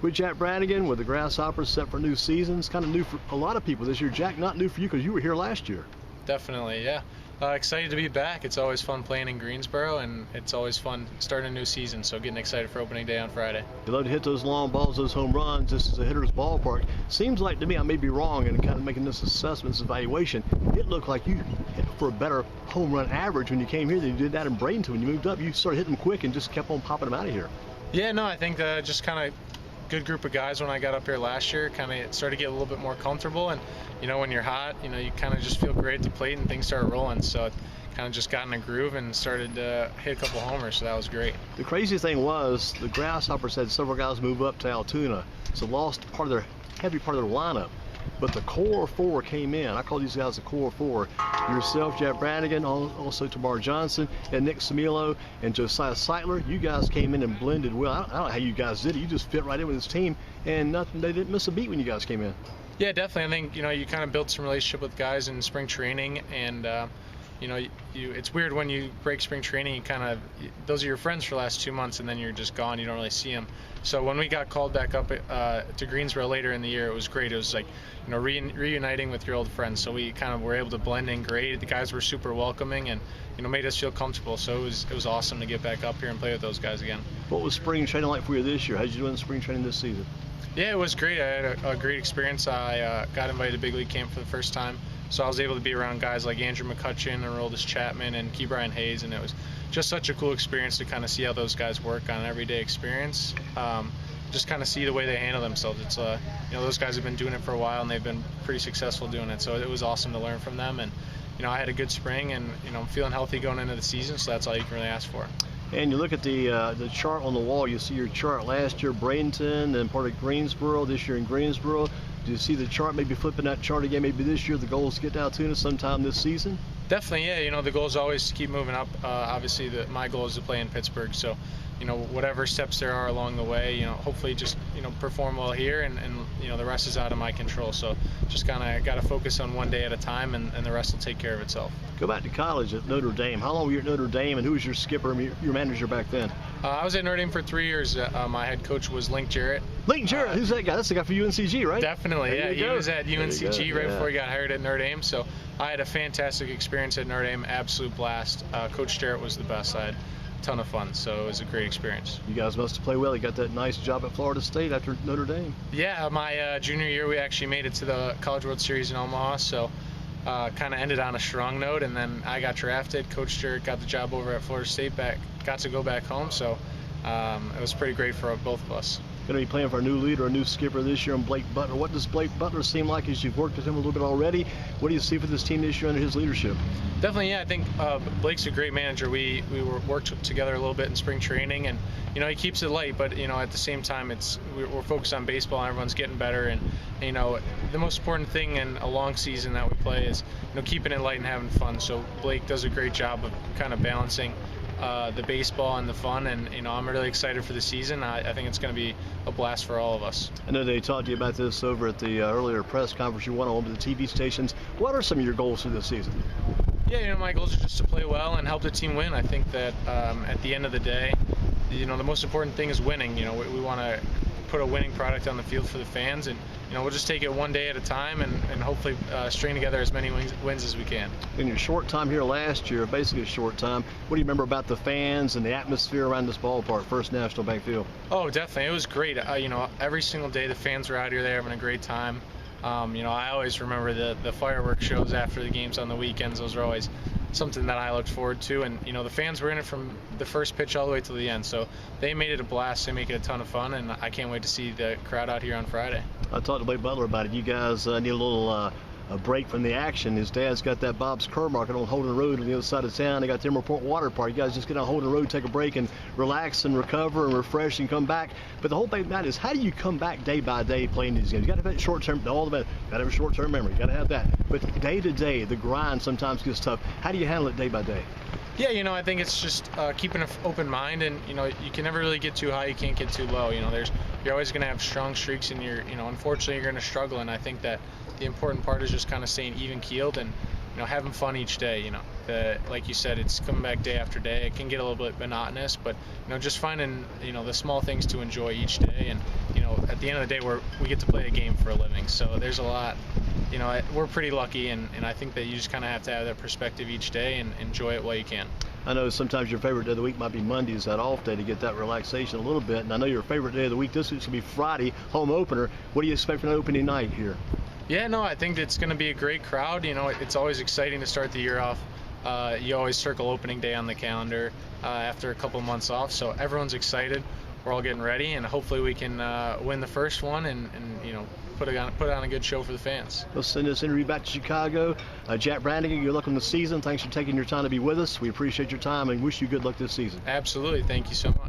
with Jack Brannigan, with the Grasshoppers set for new seasons. Kind of new for a lot of people this year. Jack, not new for you because you were here last year. Definitely, yeah. Excited to be back. It's always fun playing in Greensboro, and it's always fun starting a new season, so getting excited for opening day on Friday. You love to hit those long balls, those home runs. This is a hitter's ballpark. Seems like to me, I may be wrong in kind of making this assessment, this evaluation, it looked like you hit for a better home run average when you came here than you did that in Bradenton. When you moved up, you started hitting them quick and just kept on popping them out of here. Yeah, no, I think just kind of good group of guys when I got up here last year. Kind of started to get a little bit more comfortable, and when you're hot, you kind of just feel great at the plate and things start rolling. So it kind of just got in a groove and started to hit a couple homers, so that was great. The crazy thing was the Grasshoppers had several guys move up to Altoona, so lost heavy part of their lineup. But the core four came in. I call these guys the core four. Yourself, Jack Brannigan, also Tamar Johnson, and Nick Samilo, and Josiah Seitler. You guys came in and blended well. I don't know how you guys did it. You just fit right in with this team, and they didn't miss a beat when you guys came in. Yeah, definitely. I think you kind of built some relationship with guys in spring training, and it's weird when you break spring training. Those are your friends for the last 2 months, and then you're just gone. You don't really see them. So when we got called back up to Greensboro later in the year, it was great. It was like reuniting with your old friends. So we kind of were able to blend in great. The guys were super welcoming and made us feel comfortable. So it was awesome to get back up here and play with those guys again. What was spring training like for you this year? How did you do in spring training this season? Yeah, it was great. I had a great experience. I got invited to big league camp for the first time. So I was able to be around guys like Andrew McCutcheon and Aroldis Chapman and Key Brian Hayes, and it was just such a cool experience to kind of see how those guys work on an everyday experience. Just kind of see the way they handle themselves. It's those guys have been doing it for a while, and they've been pretty successful doing it. So it was awesome to learn from them, and I had a good spring, and I'm feeling healthy going into the season. So that's all you can really ask for. And you look at the chart on the wall. You see your chart last year, Bradenton, and part of Greensboro. This year in Greensboro. Do you see the chart, maybe flipping that chart again, maybe this year the goal is to get to Altoona sometime this season? Definitely, yeah. The goal is always to keep moving up. Obviously, my goal is to play in Pittsburgh. So, whatever steps there are along the way, hopefully just, perform well here, and the rest is out of my control. So just kind of got to focus on one day at a time, and the rest will take care of itself. Go back to college at Notre Dame. How long were you at Notre Dame, and who was your skipper and your manager back then? I was at Notre Dame for 3 years. My head coach was Link Jarrett. Link Jarrett, who's that guy? That's the guy for UNCG, right? Definitely, yeah. He was at UNCG right before he got hired at Notre Dame. So I had a fantastic experience at Notre Dame, absolute blast. Coach Jarrett was the best. I had a ton of fun, so it was a great experience. You guys must have played well. You got that nice job at Florida State after Notre Dame. Yeah, my junior year we actually made it to the College World Series in Omaha, so kind of ended on a strong note, and then I got drafted. Coach Jarrett got the job over at Florida State, got to go back home, so it was pretty great for both of us. Going to be playing for a new leader, a new skipper this year, and Blake Butler. What does Blake Butler seem like as you've worked with him a little bit already? What do you see for this team this year under his leadership? Definitely, yeah. I think Blake's a great manager. We worked together a little bit in spring training, and he keeps it light, but at the same time we're focused on baseball and everyone's getting better, and the most important thing in a long season that we play is keeping it light and having fun. So Blake does a great job of kind of balancing the baseball and the fun, and I'm really excited for the season. I think it's going to be a blast for all of us. I know they talked to you about this over at the earlier press conference you went on with the TV stations. What are some of your goals for this season? Yeah, my goals are just to play well and help the team win. I think that at the end of the day, the most important thing is winning. We want to put a winning product on the field for the fans, and we'll just take it one day at a time, and hopefully string together as many wins as we can. In your short time here last year, basically a short time, what do you remember about the fans and the atmosphere around this ballpark, First National Bank Field? Oh, definitely. It was great. Every single day the fans were out here, they're having a great time. I always remember the fireworks shows after the games on the weekends. Those are always something that I looked forward to, and the fans were in it from the first pitch all the way to the end, so they made it a blast. They make it a ton of fun, and I can't wait to see the crowd out here on Friday. I talked to Blake Butler about it. You guys need a little a break from the action. His dad's got that Bob's Curb Market on Holden Road on the other side of town. They got Timber Point Water Park. You guys just get on Holden Road, take a break, and relax and recover and refresh and come back. But the whole thing about it is, how do you come back day by day playing these games? You got to have that short-term, all the better. Got to have a short-term memory. You got to have that. But day to day, the grind sometimes gets tough. How do you handle it day by day? Yeah, I think it's just keeping an open mind, and you can never really get too high, you can't get too low. You're always going to have strong streaks, and unfortunately you're going to struggle. And I think that the important part is just kind of staying even keeled and having fun each day. Like you said, it's coming back day after day. It can get a little bit monotonous, but just finding the small things to enjoy each day. And at the end of the day, we get to play a game for a living. So there's a lot. We're pretty lucky, and I think that you just kind of have to have that perspective each day and enjoy it while you can. I know sometimes your favorite day of the week might be Monday, is that off day to get that relaxation a little bit. And I know your favorite day of the week this week's going to be Friday, home opener. What do you expect for an opening night here? Yeah, no, I think it's going to be a great crowd. It's always exciting to start the year off. You always circle opening day on the calendar after a couple months off, so everyone's excited. We're all getting ready, and hopefully we can win the first one and put on a good show for the fans. We'll send this interview back to Chicago. Jack Brannigan, good luck on the season. Thanks for taking your time to be with us. We appreciate your time and wish you good luck this season. Absolutely. Thank you so much.